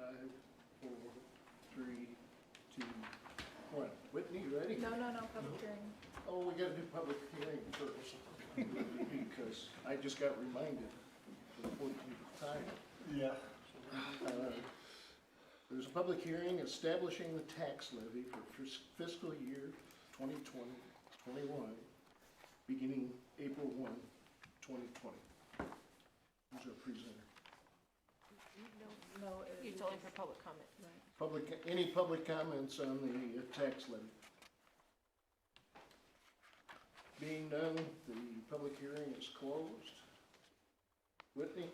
5, 4, 3, 2, 1. Whitney, you ready? No, public hearing. Oh, we gotta do public hearing first, because I just got reminded for the 14th time. Yeah. There's a public hearing establishing the tax levy for fiscal year 2020-21, beginning April 1, 2020. Who's our presenter? No, It's only for public comment. right. Any public comments on the tax levy? Being done, the public hearing is closed. Whitney,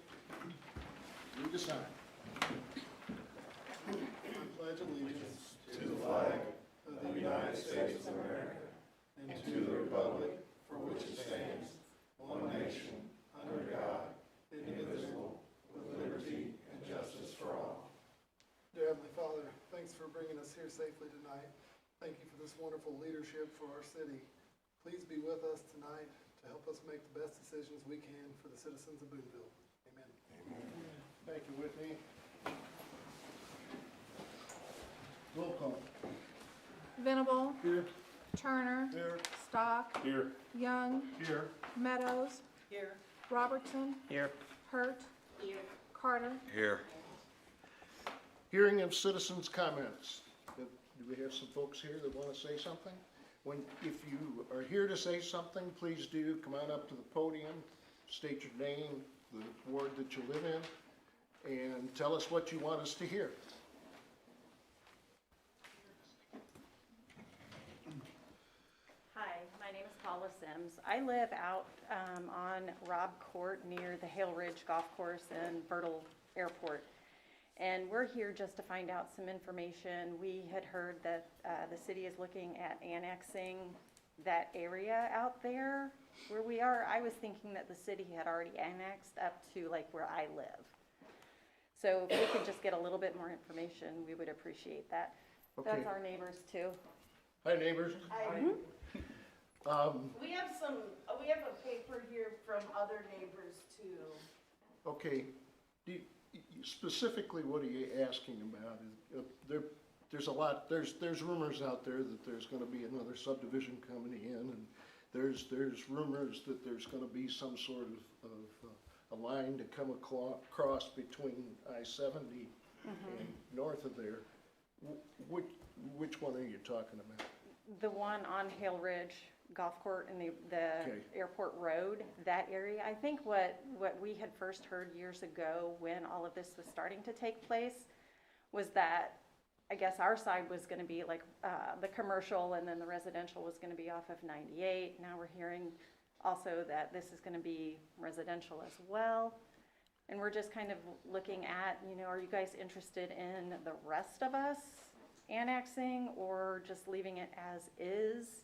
read the sign. Pledge allegiance to the flag of the United States of America and to the republic for which it stands, one nation, under God, indivisible, with liberty and justice for all. Dear Heavenly Father, thanks for bringing us here safely tonight. Thank you for this wonderful leadership for our city. Please be with us tonight to help us make the best decisions we can for the citizens of Boonville. Amen. Thank you, Whitney. Roll call. Venable, Here. Turner, Here. Stock, Here. Young, Here. Meadows, Here. Robertson, Here. Hurt, Here. Carter. Here. Hearing of citizens' comments. Do we have some folks here that want to say something? If you are here to say something, please do come on up to the podium, state your name, the ward that you live in, and tell us what you want us to hear. Hi, my name is Paula Sims. I live out on Robb Court near the Hale Ridge Golf Course and Bertle Airport. And we're here just to find out some information. We had heard that the city is looking at annexing that area out there where we are. I was thinking that the city had already annexed up to like where I live. So if we could just get a little bit more information, we would appreciate that. Okay. That's our neighbors too. Hi, neighbors. We have a paper here from other neighbors too. Okay, specifically, what are you asking about? There's rumors out there that there's gonna be another subdivision coming in, and there's rumors that there's gonna be some sort of a line to come across between I-70 and north of there. Which one are you talking about? The one on Hale Ridge Golf Court and the Okay. Airport Road, that area. I think what we had first heard years ago when all of this was starting to take place was that, I guess our side was gonna be like, the commercial, and then the residential was gonna be off of 98. Now we're hearing also that this is gonna be residential as well. And we're just kind of looking at, are you guys interested in the rest of us annexing or just leaving it as is?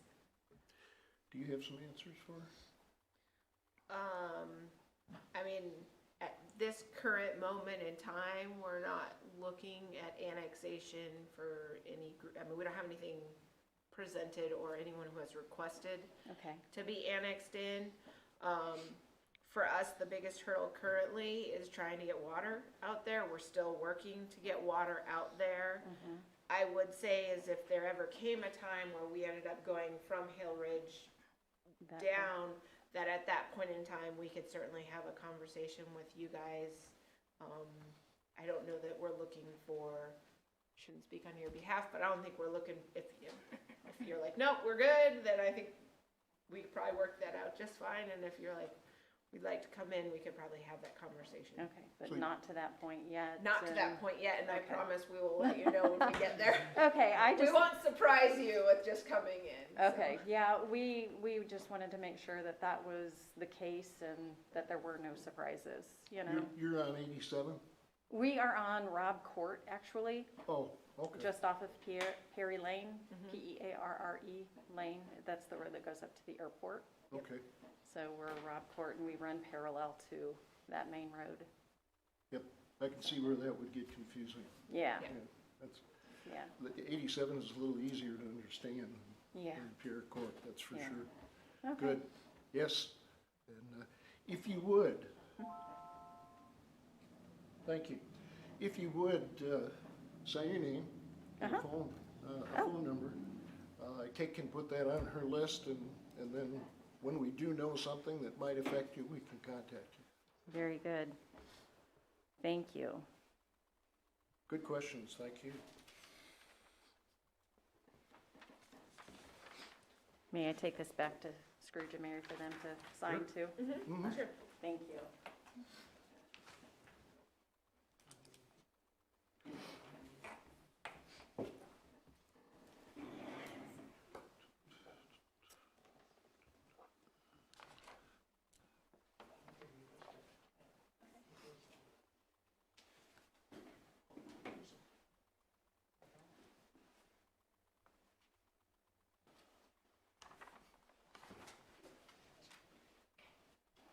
Do you have some answers for her? I mean, at this current moment in time, we're not looking at annexation for any group. I mean, we don't have anything presented or anyone who has requested Okay. to be annexed in. For us, the biggest hurdle currently is trying to get water out there. We're still working to get water out there. I would say is if there ever came a time where we ended up going from Hill Ridge That- down, that at that point in time, we could certainly have a conversation with you guys. I don't know that we're looking for, shouldn't speak on your behalf, but I don't think we're looking, if you're like, nope, we're good, then I think we could probably work that out just fine. And if you're like, we'd like to come in, we could probably have that conversation. Okay, but So- not to that point yet. Not to that point yet, and I Okay. promise we will let you know when we get there. Okay, I We just, won't surprise you with just coming in. so. okay, yeah, we just wanted to make sure that that was the case and that there were no surprises, You're on 87? We are on Robb Court, actually, Oh, okay. just off of Perry Lane, Pearre Lane. That's the road that goes up to the airport. Okay, So we're Robb Court and we run parallel to that main road. yep, I can see where that would get confusing. Yeah, Yeah, that's, yeah, the 87 is a little easier to understand yeah. than Pierre Court, that's for Yeah. sure. Okay. Good, yes, and if you would, thank you. If you would, say your name, and Uh-huh. phone number. Kate can put that on her list, and then when we do know something that might affect you, we can contact you. Very good. Thank you. Good questions, thank you. May I take this back to Scrooge and Mary for them to sign too? Mhm. Sure. Thank you.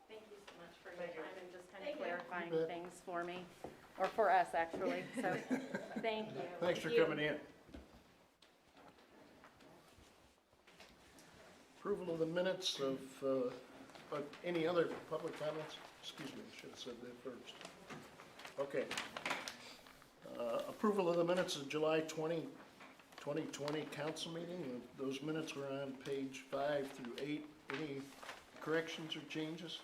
Thank you so much for your time and just kind of clarifying You bet. things for me, or for us, actually, so, thank you. Thanks for You. coming in. Approval of the minutes of, any other public comments? Excuse me, I should have said that first. Okay. Approval of the minutes of July 2020 council meeting. Those minutes were on page 5 through 8. Any corrections or changes?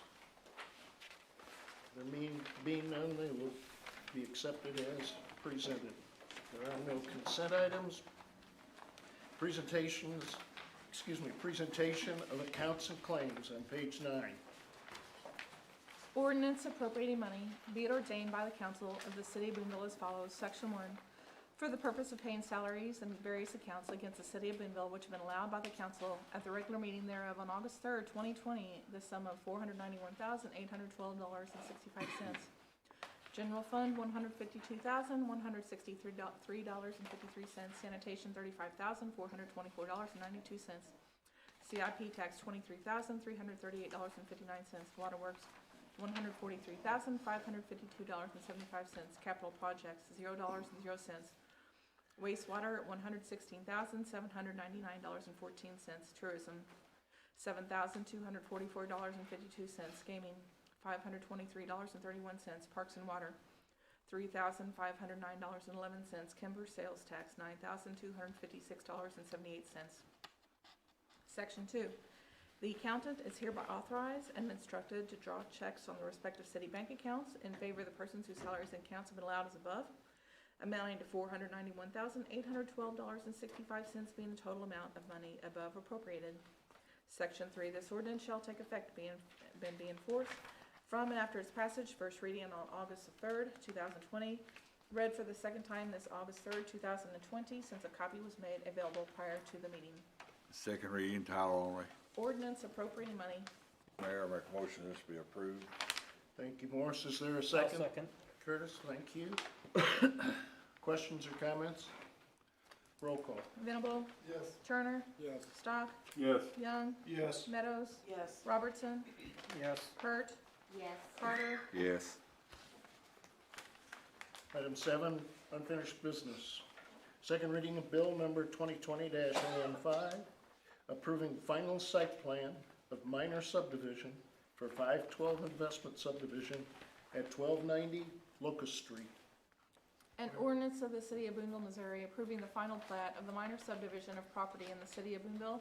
There being none, they will be accepted as presented. There are no consent items. Presentation of accounts and claims on page 9. Ordinance appropriating money, be it ordained by the council of the city of Boonville as follows. Section 1, for the purpose of paying salaries and various accounts against the city of Boonville which have been allowed by the council at the regular meeting thereof on August 3rd, 2020, the sum of $491,812.65. General fund, $152,163.53. Sanitation, $35,424.92. CIP tax, $23,338.59. Waterworks, $143,552.75. Capital projects, $0.00. Wastewater, $116,799.14. Tourism, $7,244.52. Gaming, $523.31. Parks and Water, $3,509.11. Kimber sales tax, $9,256.78. Section 2, the accountant is hereby authorized and instructed to draw checks on the respective city bank accounts in favor of the persons whose salaries and accounts have been allowed as above, amounting to $491,812.65 being the total amount of money above appropriated. Section 3, this ordinance shall take effect be enforced from and after its passage, first reading on August 3rd, 2020, read for the second time this August 3rd, 2020, since a copy was made available prior to the meeting. Second reading, title only. Ordinance appropriating money. Mayor, make a motion this be approved. Thank you, Morris. Is there a second? I'll second. Curtis, thank you. Questions or comments? Roll call. Venable, Yes. Turner, Yes. Stock, Yes. Young, Yes. Meadows, Yes. Robertson, Yes. Hurt, Yes. Carter, Yes. Item 7, unfinished business. Second reading of bill number 2020-015, approving final site plan of minor subdivision for 512 investment subdivision at 1290 Locust Street. an ordinance of the city of Boonville, Missouri, approving the final plat of the minor subdivision of property in the city of Boonville,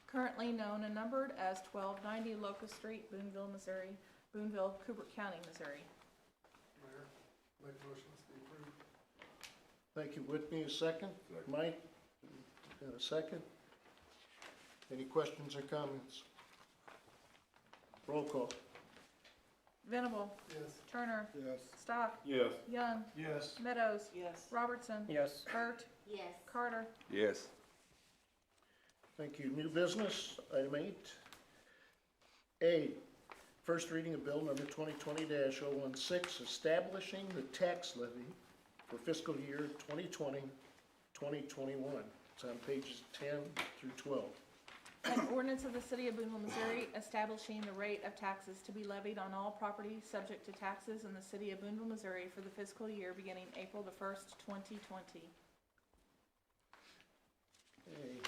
currently known and numbered as 1290 Locust Street, Boonville, Missouri, Boonville, Cooper County, Missouri. Mayor, make a motion this be approved. Thank you. Whitney, a second. Mike, got a second? Any questions or comments? Roll call. Venable, Yes. Turner, Yes. Stock, Yes. Young, Yes. Meadows, Yes. Robertson, Yes. Hurt, Yes. Carter, Yes. Thank you. New business, item 8. A, first reading of bill number 2020-016, establishing the tax levy for fiscal year 2020-2021. It's on pages 10 through 12. an ordinance of the city of Boonville, Missouri, establishing the rate of taxes to be levied on all property subject to taxes in the city of Boonville, Missouri for the fiscal year beginning April the 1st, 2020. Okay.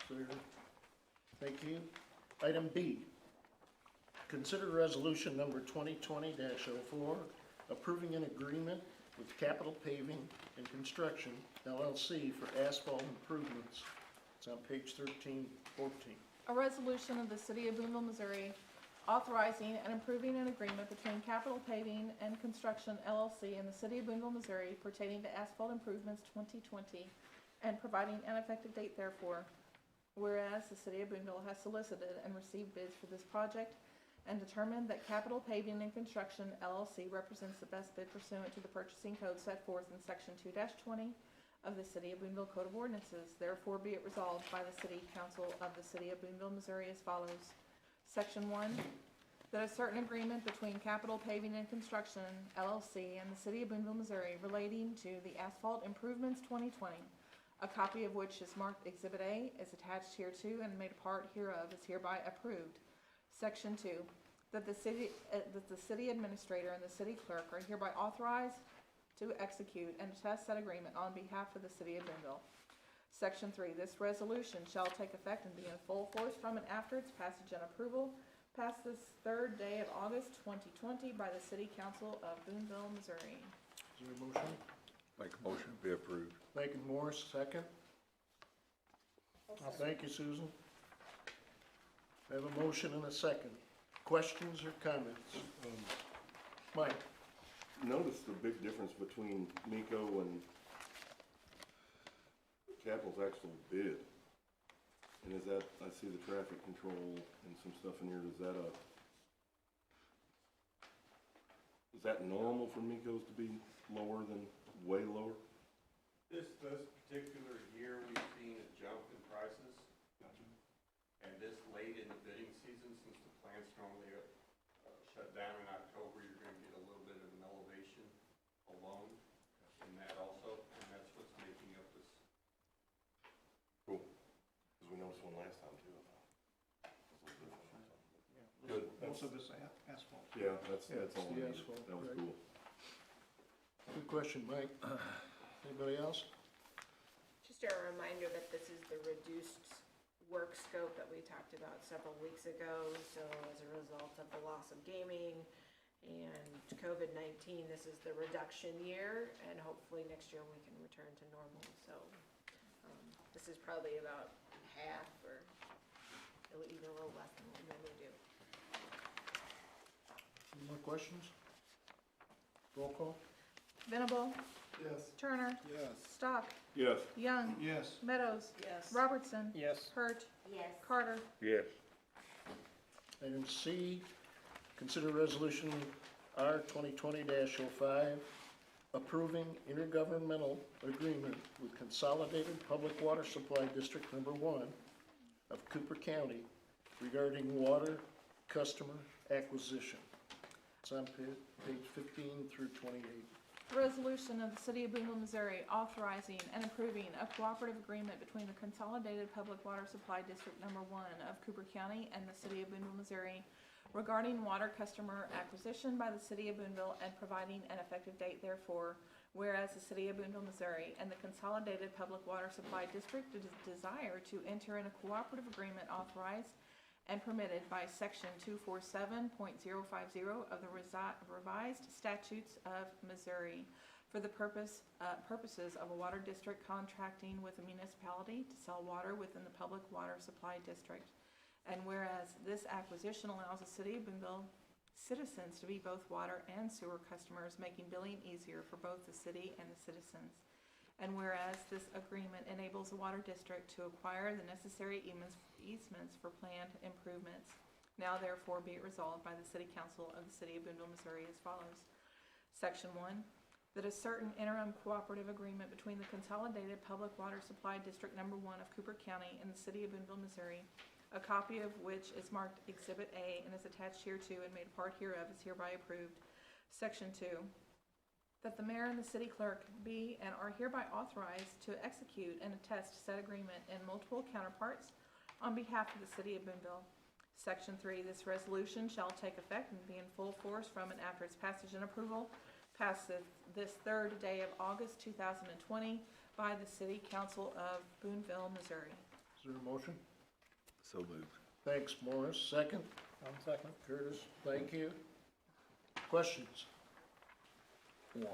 Sir, thank you. Item B, consider resolution number 2020-04, approving an agreement with Capital Paving and Construction LLC for asphalt improvements. It's on page 1314. A resolution of the City of Boonville, Missouri, authorizing and approving an agreement between Capital Paving and Construction LLC and the City of Boonville, Missouri pertaining to asphalt improvements 2020 and providing an effective date therefore. Whereas the City of Boonville has solicited and received bids for this project and determined that Capital Paving and Construction LLC represents the best bid pursuant to the purchasing code set forth in Section 2-20 of the City of Boonville Code of Ordinances. Therefore be it resolved by the City Council of the City of Boonville, Missouri as follows. Section 1, that a certain agreement between Capital Paving and Construction LLC and the City of Boonville, Missouri relating to the asphalt improvements 2020, a copy of which is marked Exhibit A, is attached hereto and made a part hereof, is hereby approved. Section 2, that the city administrator and the city clerk are hereby authorized to execute and attest said agreement on behalf of the City of Boonville. Section 3, this resolution shall take effect and be in full force from and after its passage and approval past this 3rd day of August 2020 by the City Council of Boonville, Missouri. Is there a motion? Make a motion to be approved. Lincoln Morris, second. Thank you, Susan. I have a motion and a second. Questions or comments? Mike? Notice the big difference between Nico and Capital's actual bid. And is that, I see the traffic control and some stuff in here, is that normal for Nico's to be lower than, way lower? This particular year, we've seen a jump in prices. And this late in the bidding season, since the plants normally shut down in October, you're gonna get a little bit of an elevation alone in that also, and that's what's making up this. Cool. Because we noticed one last time too. Good. Most of this asphalt. Yeah, that's all the I needed. asphalt, That was right. cool. Good question, Mike. Anybody else? Just a reminder that this is the reduced work scope that we talked about several weeks ago. So as a result of the loss of gaming and COVID-19, this is the reduction year, and hopefully next year we can return to normal. So this is probably about half or even a little less than what we normally do. Any more questions? Roll call? Venable, Yes. Turner, Yes. Stock, Yes. Young, Yes. Meadows, Yes. Robertson, Yes. Hurt, Yes. Carter. Yes. Item C, consider resolution R 2020-05, approving intergovernmental agreement with Consolidated Public Water Supply District Number 1 of Cooper County regarding water customer acquisition. It's on page 15 through 28. Resolution of the City of Boonville, Missouri authorizing and approving a cooperative agreement between the Consolidated Public Water Supply District Number 1 of Cooper County and the City of Boonville, Missouri regarding water customer acquisition by the City of Boonville and providing an effective date therefore, whereas the City of Boonville, Missouri and the Consolidated Public Water Supply District desire to enter in a cooperative agreement authorized and permitted by Section 247.050 of the revised statutes of Missouri for the purposes of a water district contracting with a municipality to sell water within the public water supply district. And whereas this acquisition allows the City of Boonville citizens to be both water and sewer customers, making billing easier for both the city and the citizens. And whereas this agreement enables the water district to acquire the necessary easements for planned improvements. Now therefore be it resolved by the City Council of the City of Boonville, Missouri as follows. Section 1, that a certain interim cooperative agreement between the Consolidated Public Water Supply District Number 1 of Cooper County and the City of Boonville, Missouri, a copy of which is marked Exhibit A and is attached hereto and made a part hereof, is hereby approved. Section 2, that the mayor and the city clerk be and are hereby authorized to execute and attest said agreement in multiple counterparts on behalf of the City of Boonville. Section 3, this resolution shall take effect and be in full force from and after its passage and approval past this 3rd day of August 2020 by the City Council of Boonville, Missouri. Is there a motion? So moved. Thanks, Morris. Second? Curtis, thank you. Questions? 1.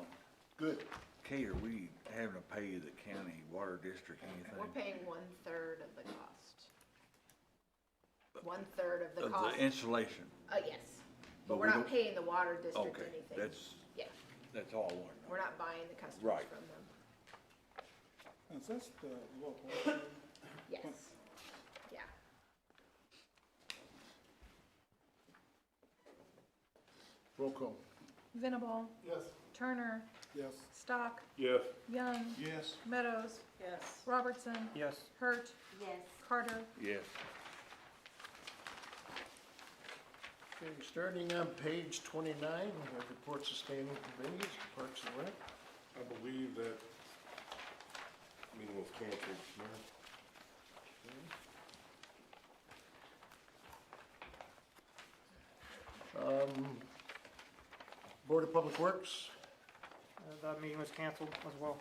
Good. Kate, are we having to pay the county water district We're anything? paying 1/3 of the cost. 1/3 of the Of cost. the installation? Yes, But but we're we not don't- paying the water district Okay, anything. that's Yeah, all I want to know. we're not buying the customers Right. from them. Is this the local? Yes, yeah. Roll call. Venable, Yes. Turner, Yes. Stock, Yes. Young, Yes. Meadows, Yes. Robertson, Yes. Hurt, Yes. Carter. Yes. Okay, starting on page 29, we have reports of standing committees, Parks and Rec. I believe that meeting was canceled, Mayor. Board of Public Works, That meeting was canceled as well.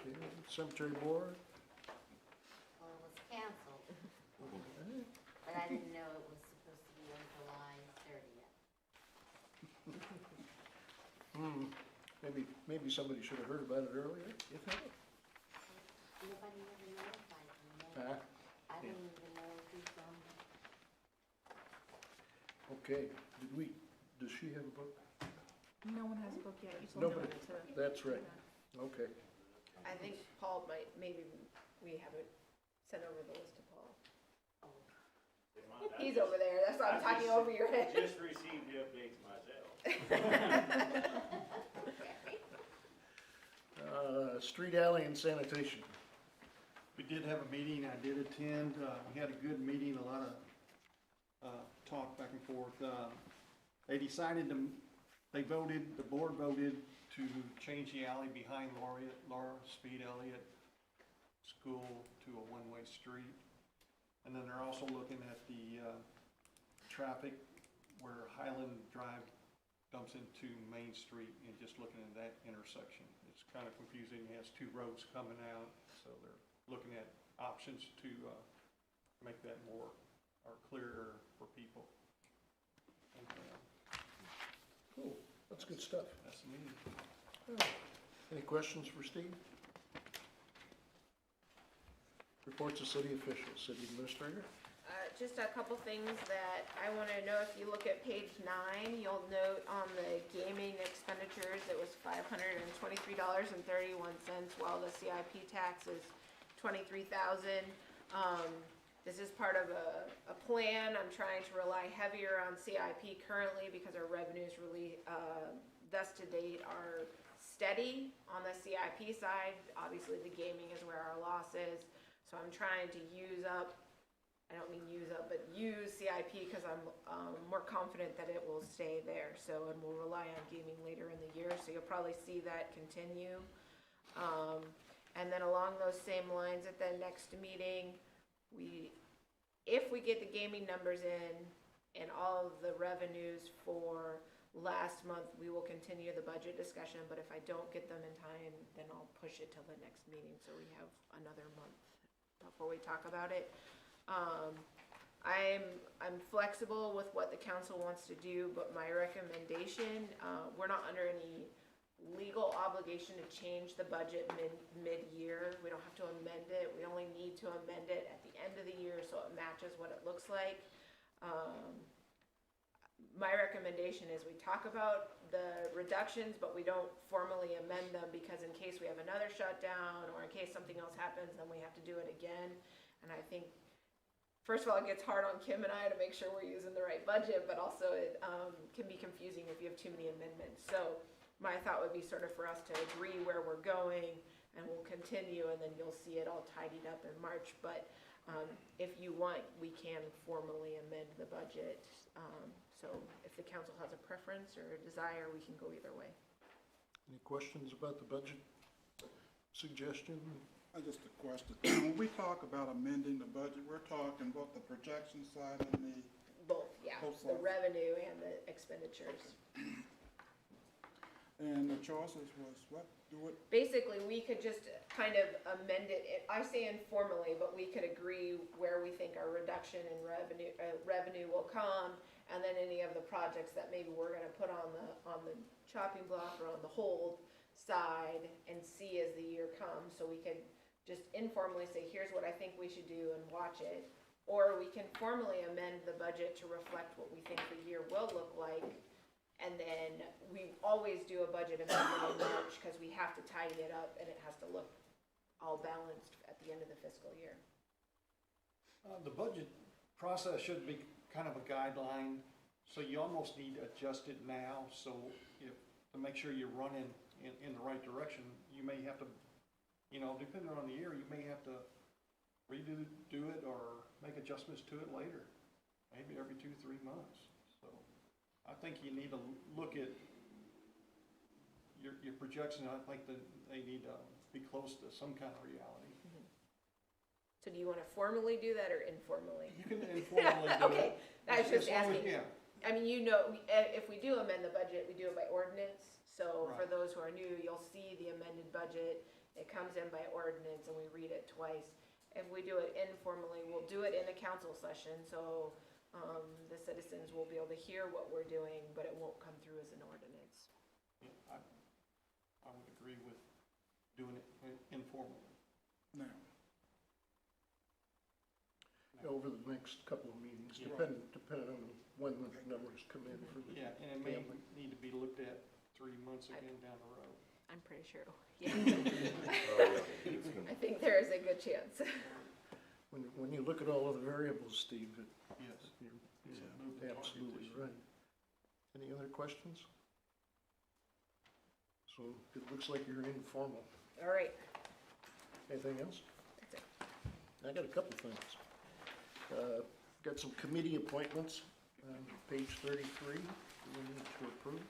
okay, Cemetery Board. Well, it was canceled, but I didn't know it was supposed to be on July 30th. Maybe somebody should have heard about it earlier, if not. Nobody ever notified me. Ah, I didn't even know who's on it. okay, does she have a book? No one has a book yet. You told me Nobody, to. that's right, okay. I think Paul might, maybe we haven't sent over the list to Paul. He's over there, that's why I'm talking over your head. Just received the updates myself. Street, alley, and sanitation. We did have a meeting, I did attend, we had a good meeting, a lot of, talk back and forth. They decided to, the board voted to change the alley behind Laura Speed Elliott School to a one-way street. And then they're also looking at the, traffic where Highland Drive dumps into Main Street and just looking at that intersection. It's kind of confusing, it has two roads coming out, so they're looking at options to, make that more, or clearer for people. And, Cool, that's good stuff. that's me. Any questions for Steve? Reports of city officials, city administrator. Just a couple things that I want to know. If you look at page 9, you'll note on the gaming expenditures, it was $523.31, while the CIP tax is $23,000. This is part of a plan. I'm trying to rely heavier on CIP currently because our revenues really, thus to date, are steady on the CIP side. Obviously, the gaming is where our loss is. So I'm trying to use CIP because I'm more confident that it will stay there. So, and we'll rely on gaming later in the year. So you'll probably see that continue. And then along those same lines at the next meeting, if we get the gaming numbers in and all of the revenues for last month, we will continue the budget discussion. But if I don't get them in time, then I'll push it till the next meeting. So we have another month before we talk about it. I'm flexible with what the council wants to do, but my recommendation, we're not under any legal obligation to change the budget mid-year. We don't have to amend it. We only need to amend it at the end of the year so it matches what it looks like. My recommendation is we talk about the reductions, but we don't formally amend them because in case we have another shutdown or in case something else happens, then we have to do it again. And I think, first of all, it gets hard on Kim and I to make sure we're using the right budget, but also it can be confusing if you have too many amendments. So my thought would be sort of for us to agree where we're going and we'll continue and then you'll see it all tidied up in March. But if you want, we can formally amend the budget. So if the council has a preference or a desire, we can go either way. Any questions about the budget suggestion? Just a question. When we talk about amending the budget, we're talking both the projection side and the, Both, yeah, Both the sides. revenue and the expenditures. and the choices was what? Do it, Basically, we could just kind of amend it, I say informally, but we could agree where we think our reduction in revenue will come, and then any of the projects that maybe we're gonna put on the chopping block or on the hold, side and see as the year comes, so we could just informally say, here's what I think we should do and watch it. Or we can formally amend the budget to reflect what we think the year will look like. And then we always do a budget amendment in March, because we have to tidy it up and it has to look all balanced at the end of the fiscal year. The budget process should be kind of a guideline, so you almost need to adjust it now, so to make sure you're running in the right direction, you may have to, depending on the year, you may have to redo it or make adjustments to it later, maybe every 2-3 months. So I think you need to look at your projection. I think that they need to be close to some kind of reality. So do you wanna formally do that or informally? You can informally do it. Okay, I was just As long as- asking. Yeah. I mean, if we do amend the budget, we do it by ordinance. So for Right. those who are new, you'll see the amended budget. It comes in by ordinance and we read it twice. If we do it informally, we'll do it in a council session, so the citizens will be able to hear what we're doing, but it won't come through as an ordinance. Yeah, I would agree with doing it informally. Now, Over the next couple of meetings, Yeah. depending on when the numbers come in for the. Yeah, and it may family. need to be looked at 3 months again down the road. I'm pretty sure, yeah. Oh, yeah. It's gonna- I think there is a good chance. When you look at all of the variables, Steve, Yes. you're It's a moving target absolutely this year. right. Any other questions? So it looks like you're informal. All right, Anything else? that's it. I got a couple things. Got some committee appointments on page 33 we need to approve.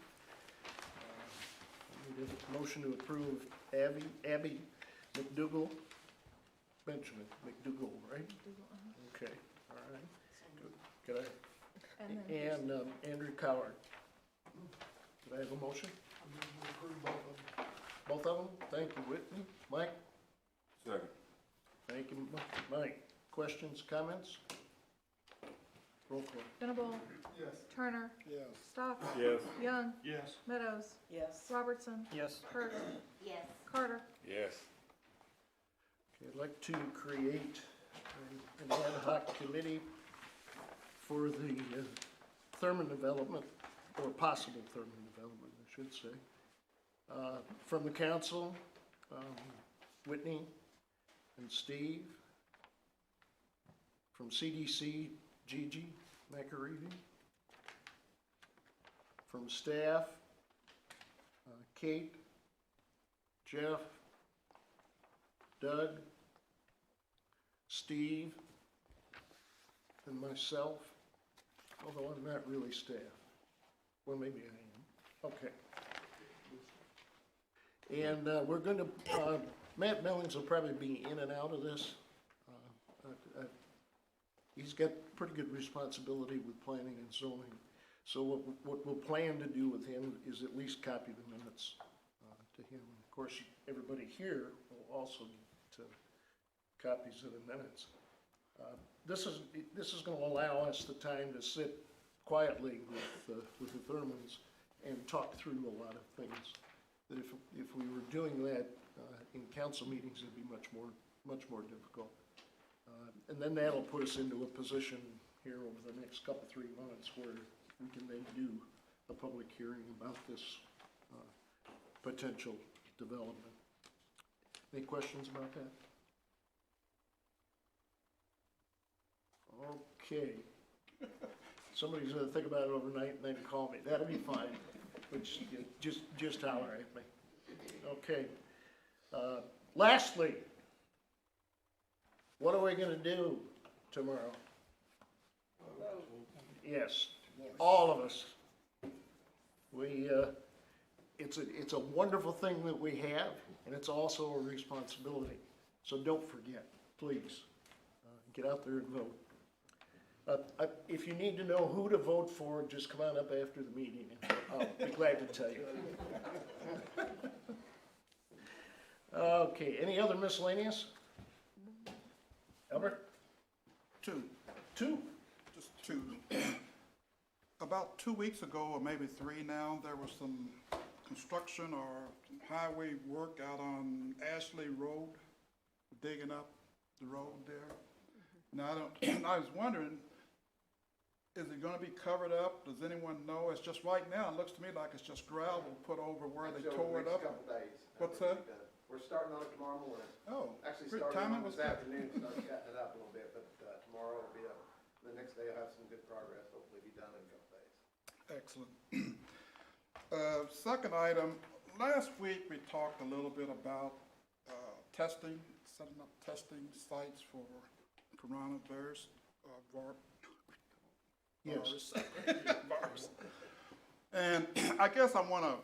I need a motion to approve Abby McDougal, Benjamin McDougal, right? Okay, all right. Could I, And then and Andrew Coward. Could I have a motion? I move we approve both of them. Both of them? Thank you, Whitney. Mike? Second. Thank you, Mike. Questions, comments? Roll call. Venable, Yes. Turner, yes. Stock, Yes. Young, Yes. Meadows, Yes. Robertson, Yes. Hurt, Yes. Carter. Yes. Okay, I'd like to create an ad hoc committee for the Thurman development, or possible Thurman development, I should say. From the council, Whitney and Steve. From CDC, Gigi McAreevy. From staff, Kate, Jeff, Doug, Steve, and myself, although I'm not really staff. Well, maybe I am. Okay. And we're going to, Matt Mellings will probably be in and out of this. He's got pretty good responsibility with planning and zoning. So what we'll plan to do with him is at least copy the minutes to him. Of course, everybody here will also get copies of the minutes. This is going to allow us the time to sit quietly with the Thurmans and talk through a lot of things. That if we were doing that in council meetings, it'd be much more difficult. And then that'll put us into a position here over the next couple, 3 months where we can then do a public hearing about this potential development. Any questions about that? Okay. Somebody's gonna think about it overnight and then call me. That'll be fine. Which, just holler at me. Okay. Lastly, what are we gonna do tomorrow? Yes, all of us. It's a wonderful thing that we have, and it's also a responsibility. So don't forget, please, get out there and vote. If you need to know who to vote for, just come on up after the meeting, and I'll be glad to tell you. Okay, any other miscellaneous? Albert? Two, Two? just two. About 2 weeks ago, or maybe 3 now, there was some construction or highway work out on Ashley Road, digging up the road there. Now, I was wondering, is it gonna be covered up? Does anyone know? It's just right now, it looks to me like it's just gravel put over where they tore it up. Couple days. What's that? We're starting on it tomorrow morning. Oh, Actually, great starting timing on was this good. afternoon, start cutting it up a little bit, but tomorrow will be up. The next day I'll have some good progress, hopefully be done in a couple days. Excellent. Second item, last week we talked a little bit about testing, setting up testing sites for coronavirus, Yes. virus. And I guess I wanna,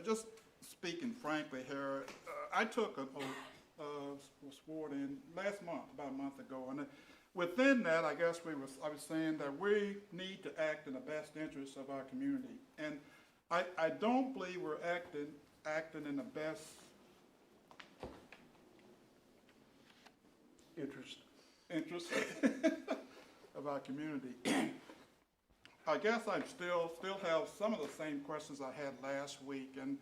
just speaking frankly here, I took an oath, was sworn in last month, about a month ago, and within that, I guess I was saying that we need to act in the best interest of our community. And I don't believe we're acting in the best interest of our community. I guess I still have some of the same questions I had last week, and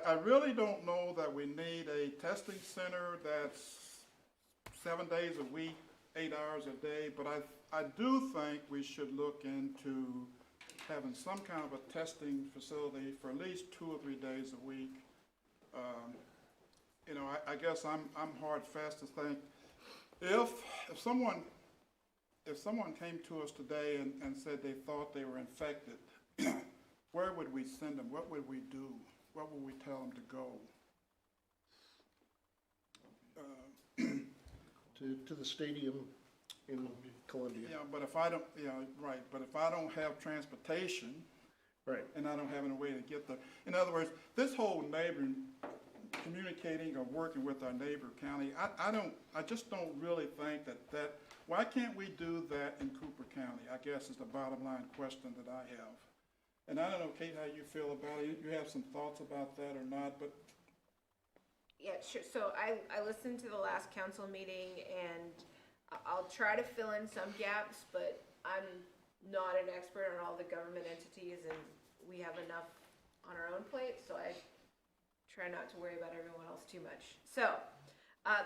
I really don't know that we need a testing center that's 7 days a week, 8 hours a day, but I do think we should look into having some kind of a testing facility for at least 2 or 3 days a week. You know, I guess I'm hard fast to think, if someone came to us today and said they thought they were infected, where would we send them? What would we do? What would we tell them to go? To the stadium in Columbia. Yeah, but if I don't, yeah, right, but if I don't have transportation, Right. and I don't have any way to get there. In other words, this whole neighboring, communicating or working with our neighbor county, I just don't really think that, why can't we do that in Cooper County? I guess is the bottom line question that I have. And I don't know, Kate, how you feel about it. You have some thoughts about that or not, but Yeah, sure. So I listened to the last council meeting, and I'll try to fill in some gaps, but I'm not an expert on all the government entities, and we have enough on our own plate, so I try not to worry about everyone else too much. So,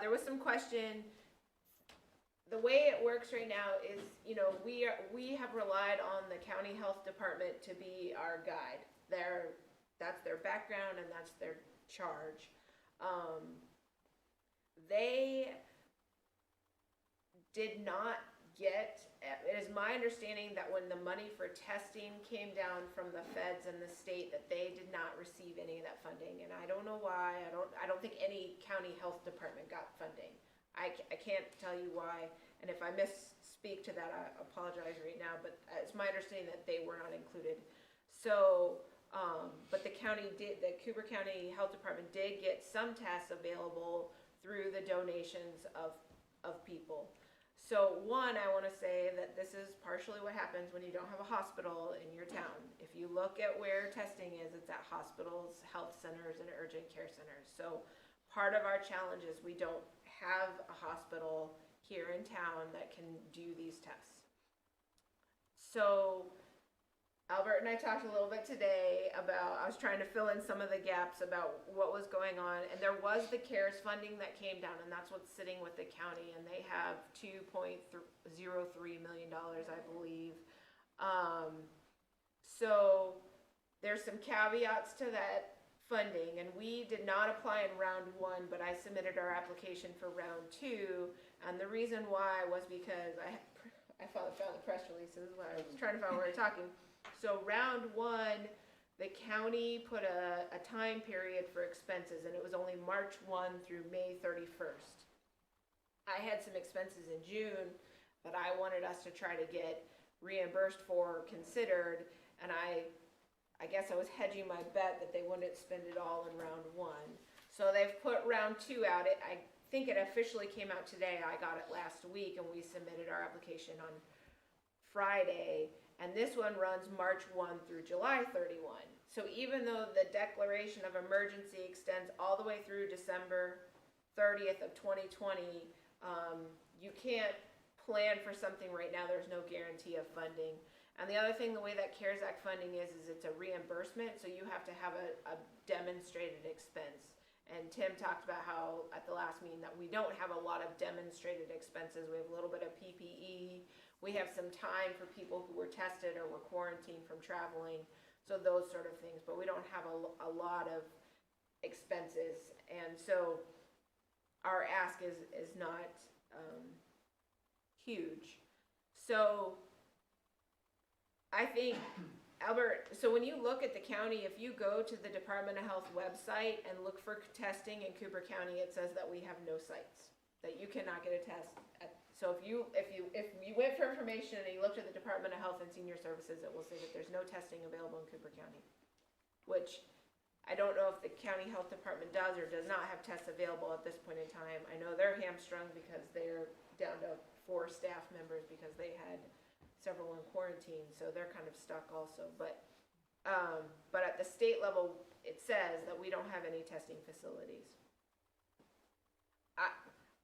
there was some question. The way it works right now is, you know, we have relied on the county health department to be our guide. That's their background and that's their charge. They did not get, it is my understanding that when the money for testing came down from the feds and the state, that they did not receive any of that funding. And I don't know why. I don't think any county health department got funding. I can't tell you why, and if I misspeak to that, I apologize right now, but it's my understanding that they were not included. So, but the Cooper County Health Department did get some tests available through the donations of people. So one, I wanna say that this is partially what happens when you don't have a hospital in your town. If you look at where testing is, it's at hospitals, health centers, and urgent care centers. So part of our challenge is we don't have a hospital here in town that can do these tests. So Albert and I talked a little bit today about, I was trying to fill in some of the gaps about what was going on, and there was the CARES funding that came down, and that's what's sitting with the county, and they have $2.03 million, I believe. So there's some caveats to that funding, and we did not apply in round 1, but I submitted our application for round 2, and the reason why was because I found the press releases when I was trying to find where we were talking. So round 1, the county put a time period for expenses, and it was only March 1 through May 31st. I had some expenses in June that I wanted us to try to get reimbursed for or considered, and I guess I was hedging my bet that they wouldn't spend it all in round 1. So they've put round 2 out. I think it officially came out today. I got it last week, and we submitted our application on Friday. And this one runs March 1 through July 31. So even though the declaration of emergency extends all the way through December 30th of 2020, you can't plan for something right now. There's no guarantee of funding. And the other thing, the way that CARES Act funding is it's a reimbursement, so you have to have a demonstrated expense. And Tim talked about how at the last meeting that we don't have a lot of demonstrated expenses. We have a little bit of PPE. We have some time for people who were tested or were quarantined from traveling. So those sort of things, but we don't have a lot of expenses. And so our ask is not huge. So I think, Albert, so when you look at the county, if you go to the Department of Health website and look for testing in Cooper County, it says that we have no sites, that you cannot get a test. So if you went for information and you looked at the Department of Health and Senior Services, it will say that there's no testing available in Cooper County, which I don't know if the county health department does or does not have tests available at this point in time. I know they're hamstrung because they're down to 4 staff members because they had several in quarantine, so they're kind of stuck also. But at the state level, it says that we don't have any testing facilities.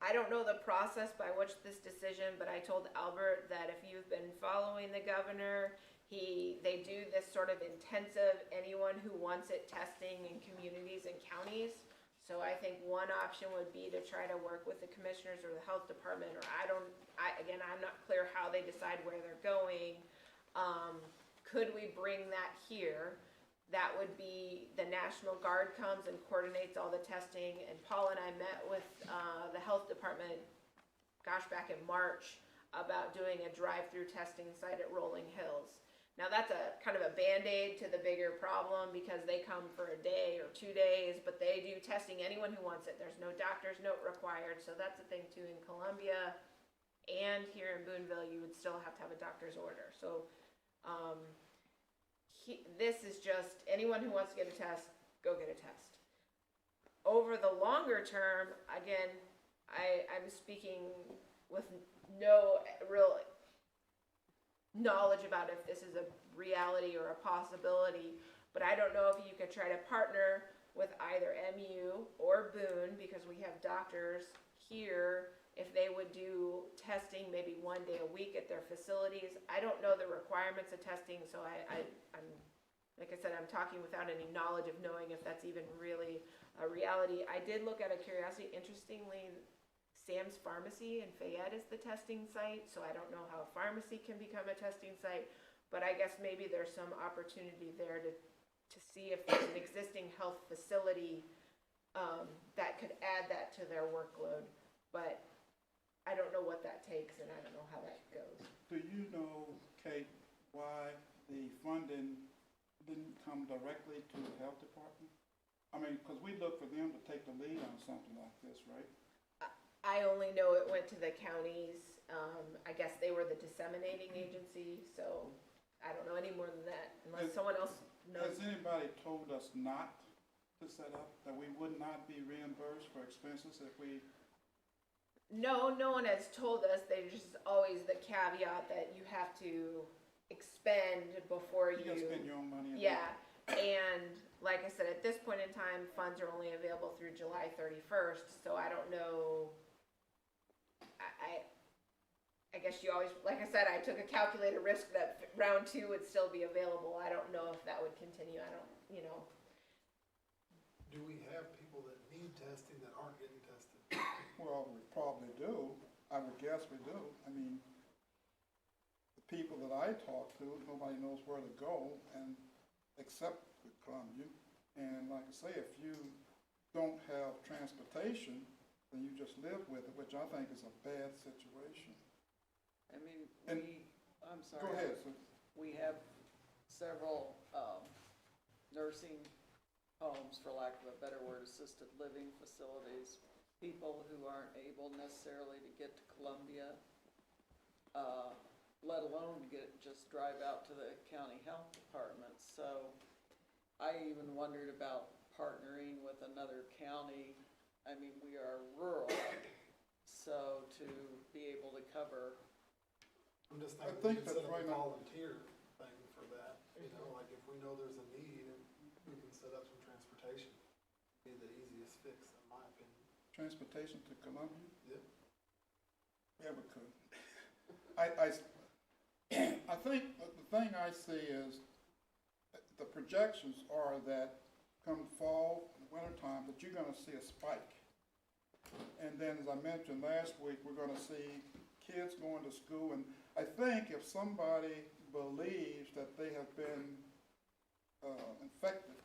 I don't know the process by which this decision, but I told Albert that if you've been following the governor, they do this sort of intensive, anyone who wants it testing in communities and counties. So I think one option would be to try to work with the commissioners or the health department, or I'm not clear how they decide where they're going. Could we bring that here? That would be, the National Guard comes and coordinates all the testing, and Paul and I met with the health department, back in March, about doing a drive-through testing site at Rolling Hills. Now that's a kind of a Band-Aid to the bigger problem because they come for a day or 2 days, but they do testing anyone who wants it. There's no doctor's note required, so that's a thing too. In Columbia and here in Boonville, you would still have to have a doctor's order. So this is just anyone who wants to get a test, go get a test. Over the longer term, again, I'm speaking with no real knowledge about if this is a reality or a possibility, but I don't know if you could try to partner with either MU or Boone, because we have doctors here, if they would do testing maybe 1 day a week at their facilities. I don't know the requirements of testing, so I'm like I said, I'm talking without any knowledge of knowing if that's even really a reality. I did look at a curiosity, interestingly, Sam's Pharmacy in Fayette is the testing site, so I don't know how a pharmacy can become a testing site, but I guess maybe there's some opportunity there to see if there's an existing health facility that could add that to their workload, but I don't know what that takes and I don't know how that goes. Do you know, Kate, why the funding didn't come directly to the health department? I mean, because we look for them to take the lead on something like this, right? I only know it went to the counties. I guess they were the disseminating agency, so I don't know any more than that, unless someone else knows. Has anybody told us not to set up, that we would not be reimbursed for expenses if we? No one has told us. There's just always the caveat that you have to expend before you. You gotta spend your own money. Yeah, and like I said, at this point in time, funds are only available through July 31st, so I don't know. I guess you always, like I said, I took a calculated risk that round 2 would still be available. I don't know if that would continue. I don't, Do we have people that need testing that aren't getting tested? Well, we probably do. I would guess we do. I mean, the people that I talk to, nobody knows where to go, and except with Columbia. And like I say, if you don't have transportation, then you just live with it, which I think is a bad situation. I mean, And- I'm sorry. Go ahead, sir. We have several nursing homes, for lack of a better word, assisted living facilities, people who aren't able necessarily to get to Columbia, let alone just drive out to the county health department. So I even wondered about partnering with another county. I mean, we are rural, so to be able to cover. I'm just I thinking we think could that's set up right a now. volunteer thing for that, like if we know there's a need and we can set up some transportation. Be the easiest fix, in my opinion. Transportation to Columbia? Yep. Yeah, we could. I think the thing I see is the projections are that come fall, wintertime, that you're gonna see a spike. And then, as I mentioned last week, we're gonna see kids going to school, and I think if somebody believes that they have been infected,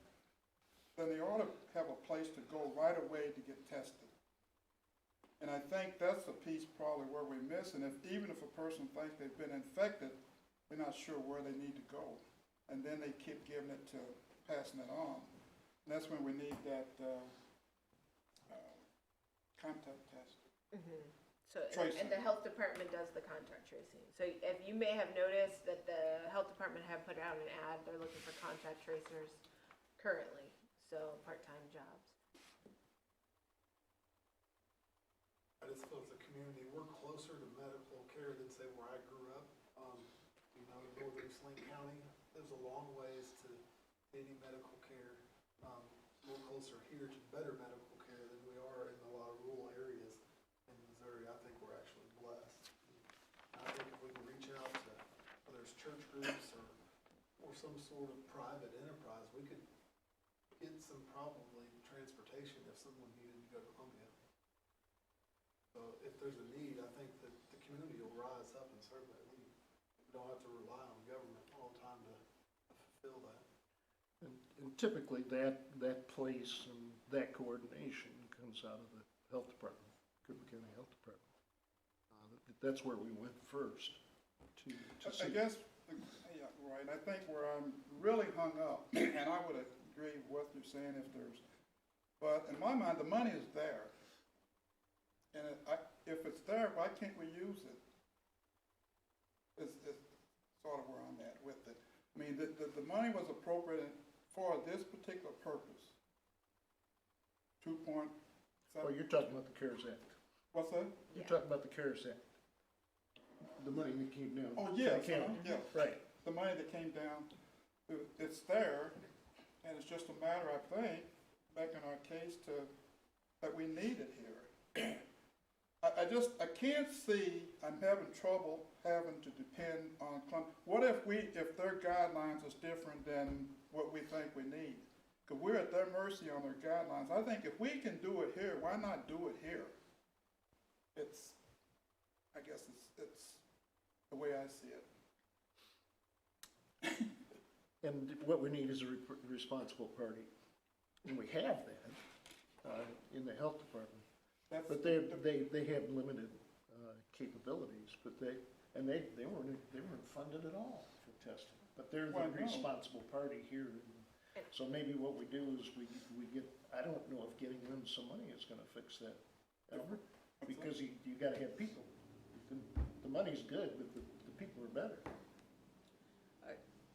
then they ought to have a place to go right away to get tested. And I think that's the piece probably where we're missing. Even if a person thinks they've been infected, they're not sure where they need to go. And then they keep giving it to, passing it on. And that's when we need that contact test. So, Tracing. and the health department does the contact tracing. So if you may have noticed that the health department have put out an ad, they're looking for contact tracers currently, so part-time jobs. I just feel as a community, we're closer to medical care than say where I grew up. You know, in northern Saline County, there's a long ways to any medical care. We're closer here to better medical care than we are in a lot of rural areas in Missouri. I think we're actually blessed. I think if we can reach out to, whether it's church groups or some sort of private enterprise, we could get some probably transportation if someone needed to go to Columbia. So if there's a need, I think that the community will rise up and serve that need. We don't have to rely on government all the time to fulfill that. And typically, that place and that coordination comes out of the health department, Cooper County Health Department. That's where we went first to see. I guess, yeah, right, I think where I'm really hung up, and I would agree with what you're saying but in my mind, the money is there. And if it's there, why can't we use it? It's sort of where I'm at with it. I mean, the money was appropriated for this particular purpose. 2.7. Oh, you're talking about the CARES Act. What's that? You're talking about the CARES Act. The money that came down. Oh, yes, Came- yeah. Right. The money that came down, it's there, and it's just a matter, I think, making our case that we need it here. I can't see, I'm having trouble having to depend on, what if their guidelines is different than what we think we need? Because we're at their mercy on their guidelines. I think if we can do it here, why not do it here? I guess it's the way I see it. And what we need is a responsible party. And we have that in the health department. But they have limited capabilities, but they weren't funded at all for testing. But they're the responsible party here. So maybe what we do is we get, I don't know if getting them some money is gonna fix that ever, because you gotta have people. The money's good, but the people are better.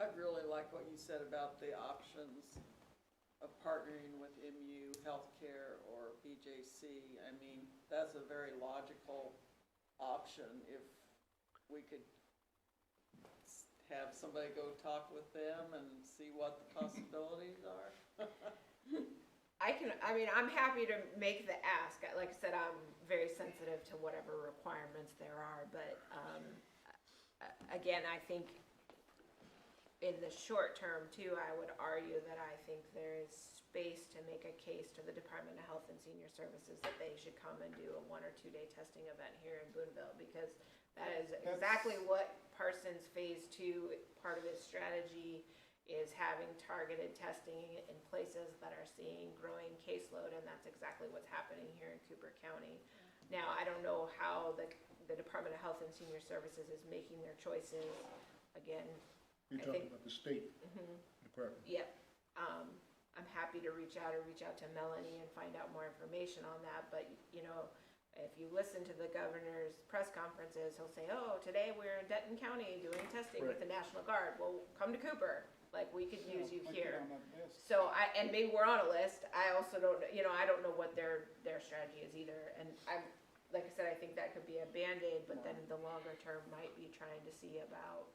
I really like what you said about the options of partnering with MU Healthcare or BJC. I mean, that's a very logical option if we could have somebody go talk with them and see what the possibilities are. I'm happy to make the ask. Like I said, I'm very sensitive to whatever requirements there are, but, again, I think in the short term too, I would argue that I think there is space to make a case to the Department of Health and Senior Services that they should come and do a 1 or 2 day testing event here in Boonville, because that is exactly what Parsons Phase 2, part of his strategy is having targeted testing in places that are seeing growing caseload, and that's exactly what's happening here in Cooper County. Now, I don't know how the Department of Health and Senior Services is making their choices. Again, You're talking about the state department. yep. I'm happy to reach out to Melanie and find out more information on that, but, you know, if you listen to the governor's press conferences, he'll say, oh, today we're in Denton County doing testing with the National Guard. Well, come to Cooper, like, we could use you here. So and maybe we're on a list. I also don't, I don't know what their strategy is either. And like I said, I think that could be a Band-Aid, but then the longer term might be trying to see about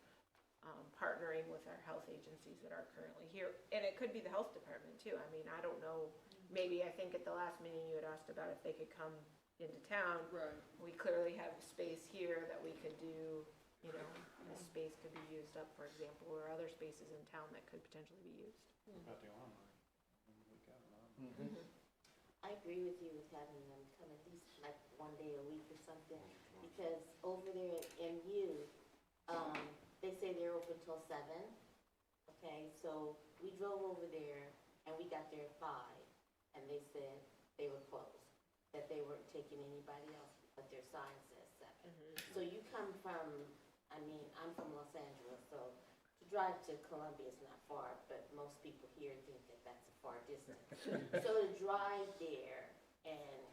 partnering with our health agencies that are currently here. And it could be the health department too. I mean, I don't know, maybe I think at the last meeting you had asked about if they could come into town. Right. We clearly have space here that we could do you know, this space could be used up, for example, or other spaces in town that could potentially be used. About the armory. We got an armory. Mhm. I agree with you with having them come at least like one day a week or something, because over there at MU, they say they're open till 7. Okay, so we drove over there and we got there at 5, and they said they were closed, that they weren't taking anybody else, but their sign says 7. So you come from, I mean, I'm from Los Angeles, so to drive to Columbia is not far, but most people here think that that's a far distance. So to drive there and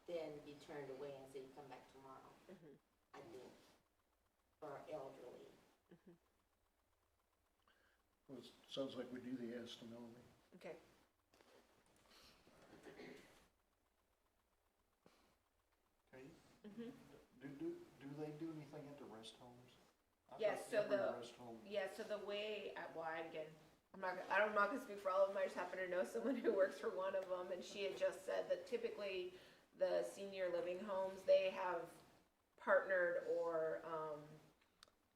then be turned away and say you come back tomorrow, I think, for elderly. Well, it sounds like we do the Aston only. Okay. Okay. Mhm. Do they do anything at the rest homes? I Yes, thought so every the- rest home- Yeah, so the way, well, again, I'm not gonna speak for all of them, I just happen to know someone who works for one of them, and she had just said that typically the senior living homes, they have partnered or,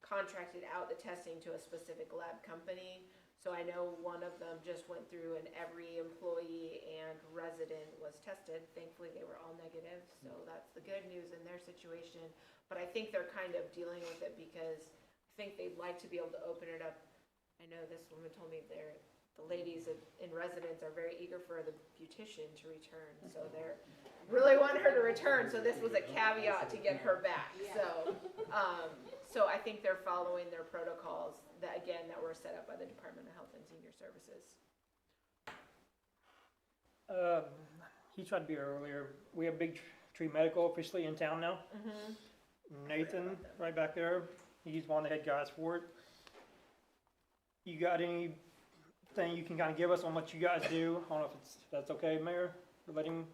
contracted out the testing to a specific lab company. So I know one of them just went through and every employee and resident was tested. Thankfully, they were all negative, so that's the good news in their situation. But I think they're kind of dealing with it because I think they'd like to be able to open it up. I know this woman told me the ladies in residence are very eager for the beautician to return, so they're really want her to return, so this was a caveat to get her back, so. So I think they're following their protocols that, again, that were set up by the Department of Health and Senior Services. He tried to be earlier. We have Big Tree Medical officially in town now. Nathan, right back there, he's one of the head guys for it. You got anything you can kind of give us on what you guys do? I don't know if that's okay, Mayor, to let him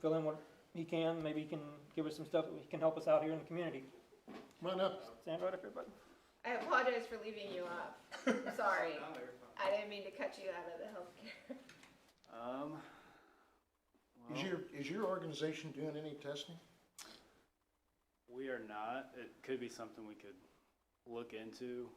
fill in what he can. Maybe he can give us some stuff that he can help us out here in the community. Come on up. Stand right up here, bud. I apologize for leaving you up. Sorry. I didn't mean to cut you out of the healthcare. Is your organization doing any testing? We are not. It could be something we could look into.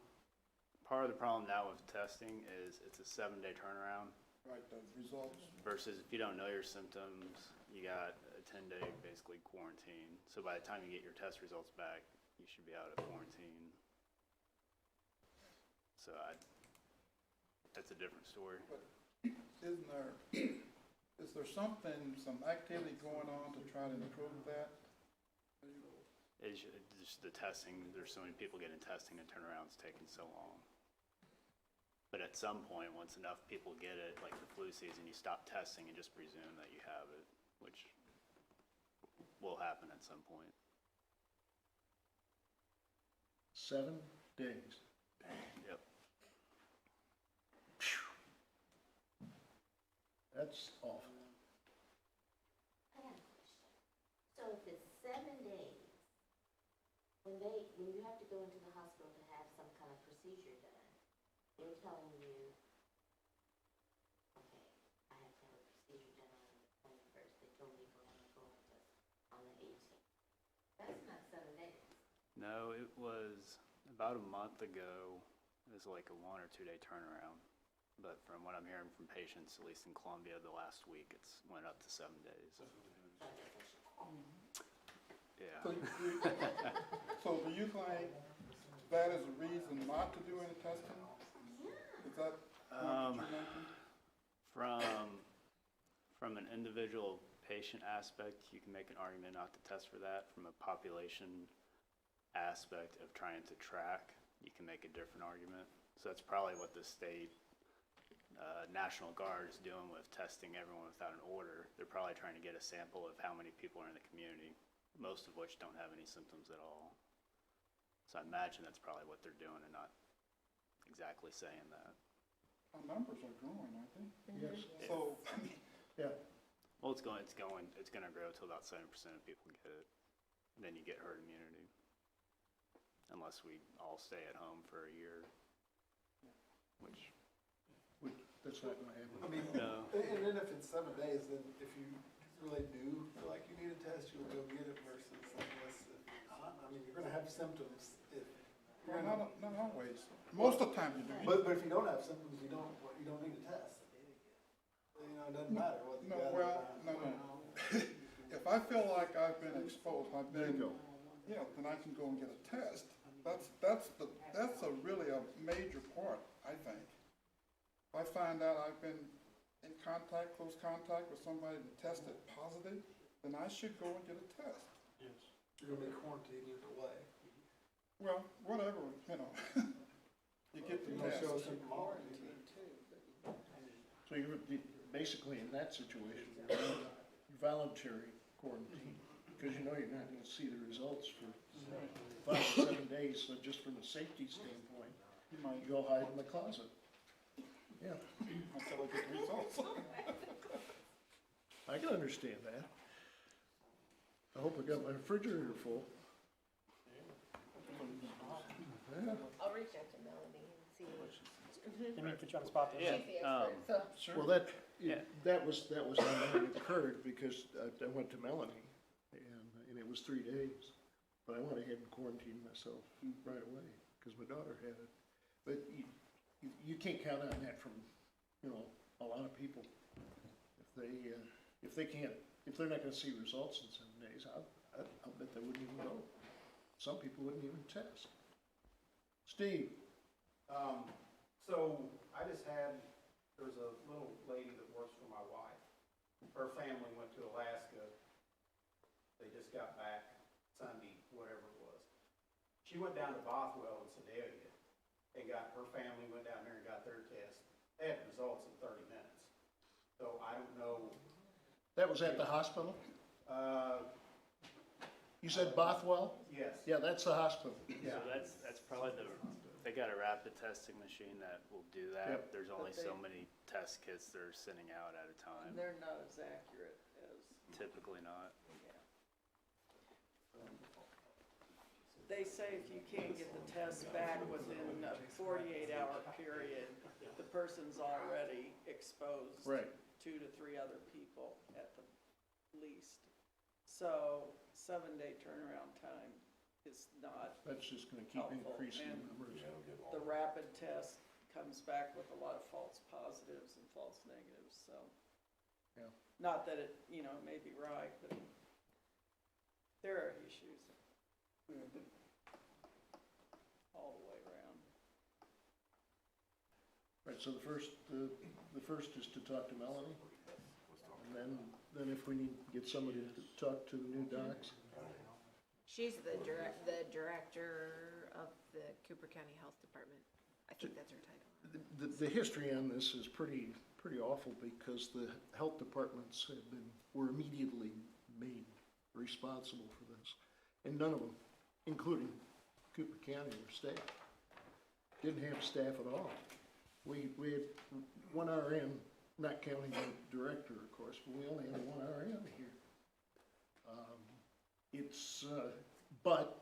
Part of the problem now with testing is it's a 7-day turnaround. Right, the results. Versus if you don't know your symptoms, you got a 10-day basically quarantine. So by the time you get your test results back, you should be out of quarantine. So that's a different story. But is there some activity going on to try to improve that? It's just the testing, there's so many people getting testing and turnaround's taking so long. But at some point, once enough people get it, like the flu season, you stop testing and just presume that you have it, which will happen at some point. 7 days. Yep. That's awful. I have a question. So if it's 7 days, when you have to go into the hospital to have some kind of procedure done, they're telling you, okay, I have to have a procedure done on the 21st. They told me to go on the 18th. That's not 7 days. No, it was about a month ago. It was like a 1 or 2 day turnaround. But from what I'm hearing from patients, at least in Columbia, the last week, it's went up to 7 days. Yeah. So do you think that is a reason not to do any testing? Is that what you mentioned? From an individual patient aspect, you can make an argument not to test for that. From a population aspect of trying to track, you can make a different argument. So that's probably what the state National Guard is doing with testing everyone without an order. They're probably trying to get a sample of how many people are in the community, most of which don't have any symptoms at all. So I imagine that's probably what they're doing and not exactly saying that. Our numbers are growing, aren't they? Yes. So, Yeah. Well, it's going to grow to about 7% of people get it. And then you get herd immunity. Unless we all stay at home for a year, which That's not gonna happen. I mean, No. and then if it's 7 days, then if you really do feel like you need a test, you'll go get it versus I guess if you're not, I mean, you're gonna have symptoms if. Well, not always. Most of the time you do. But if you don't have symptoms, you don't need a test. You know, it doesn't matter what you No, got. well, no. If I feel like I've been exposed, Bingo. yeah, then I can go and get a test. That's a really a major part, I think. If I find out I've been in close contact with somebody that tested positive, then I should go and get a test. Yes. You're gonna be quarantined either way. Well, whatever, you know. You get the You don't test. show symptomology. So you're basically in that situation, you're voluntary quarantine, because you know you're not gonna see the results for 5 to 7 days, so just from a safety standpoint, You might you go hide in the closet. Yeah, until I get the results. I can understand that. I hope I got my refrigerator full. Yeah. I'll reach out to Melanie and see. Didn't mean to put you on the spot there. Yeah, She's the expert, so. Sure. Well, that Yeah. was how it occurred, because I went to Melanie, and it was 3 days. But I went ahead and quarantined myself right away, because my daughter had it. But you can't count on that from, a lot of people. If they're not gonna see results in 7 days, I'll bet they wouldn't even go. Some people wouldn't even test. Steve? So I just there's a little lady that works for my wife. Her family went to Alaska. They just got back Sunday, whatever it was. She went down to Bothwell in Sedalia and her family went down there and got their test. They had results in 30 minutes. So I don't know. That was at the hospital? You said Bothwell? Yes. Yeah, that's the hospital. So that's probably they got a rapid testing machine that will do that. Yep. There's only But so many test kits they're sending out at a time. They're not as accurate as, Typically not. they say if you can't get the test back within a 48-hour period, the person's already exposed Right. 2 to 3 other people at the least. So 7-day turnaround time is not That's just gonna keep helpful. increasing And the numbers. the rapid test comes back with a lot of false positives and false negatives, so. Yeah. Not that it, may be right, but there are issues. All the way around. Right, so the first is to talk to Melanie, and then if we need to get somebody to talk to the new docs. She's the director of the Cooper County Health Department. I think that's her title. The history on this is pretty awful, because the health departments were immediately made responsible for this, and none of them, including Cooper County, were staffed. Didn't have staff at all. We had one RN, not counting the director, of course, but we only had one RN here. But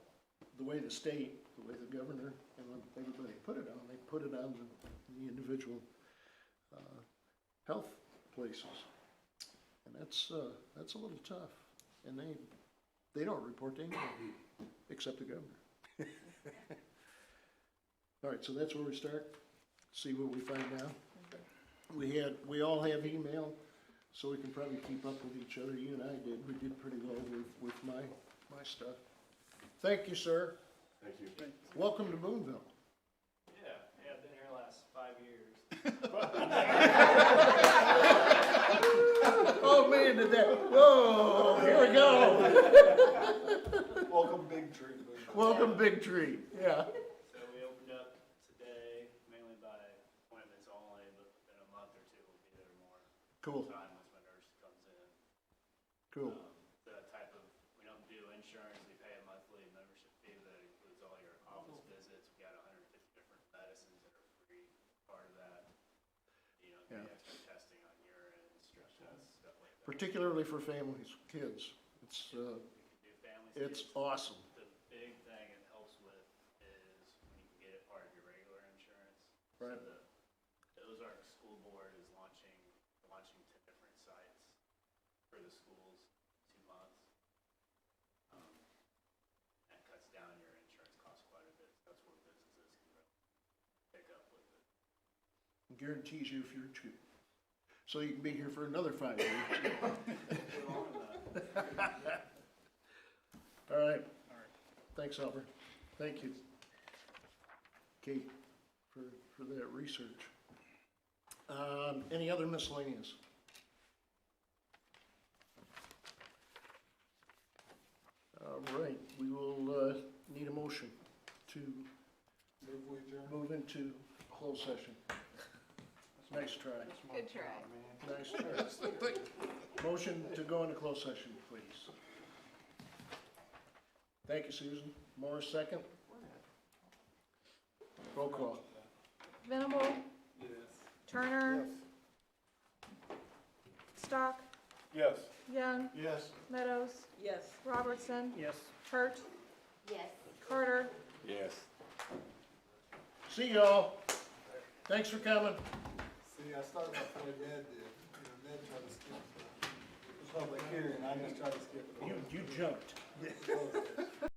the way the state, the way the governor and everybody put it on, they put it on the individual health places. And that's a little tough. And they don't report to anybody except the governor. All right, so that's where we start. See what we find out. We all have email, so we can probably keep up with each other. You and I did. We did pretty well with my stuff. Thank you, sir. Thank you. Welcome to Boonville. Yeah, I've been here the last 5 years. Oh man, whoa, here we go. Welcome, Big Tree. Welcome, Big Tree, yeah. So we opened up today, mainly by appointments only, but within a month or two we'll be there more. Cool. Time once my nurse comes in. Cool. The type of, we don't do insurance, we pay a monthly membership fee that includes all your office visits. We got 150 different medicines that are free, part of that. Yeah. The extra testing on urine, stress tests, stuff like that. Particularly for families, kids. It's awesome. The big thing it helps with is when you can get it part of your regular insurance. Right. So the Ozark School Board is launching 10 different sites for the schools, 2 months. That cuts down guarantees you a future. So you can be here for another 5 years. All right. Thanks, Albert. Thank you, Kate, for that research. Any other miscellaneous? All right, we will need a motion to move into closed session. Nice try. Good try. Nice try. Motion to go into closed session, please. Thank you, Susan. Morris, second. Roll call. Venable, Yes. Turner, Stock, Yes. Young, Yes. Meadows, Yes. Robertson, Yes. Hurt, Yes. Carter. Yes. See y'all. Thanks for coming. See, I started off the way Ned did, Ned tried to skip the public hearing, I just tried to skip it. You jumped.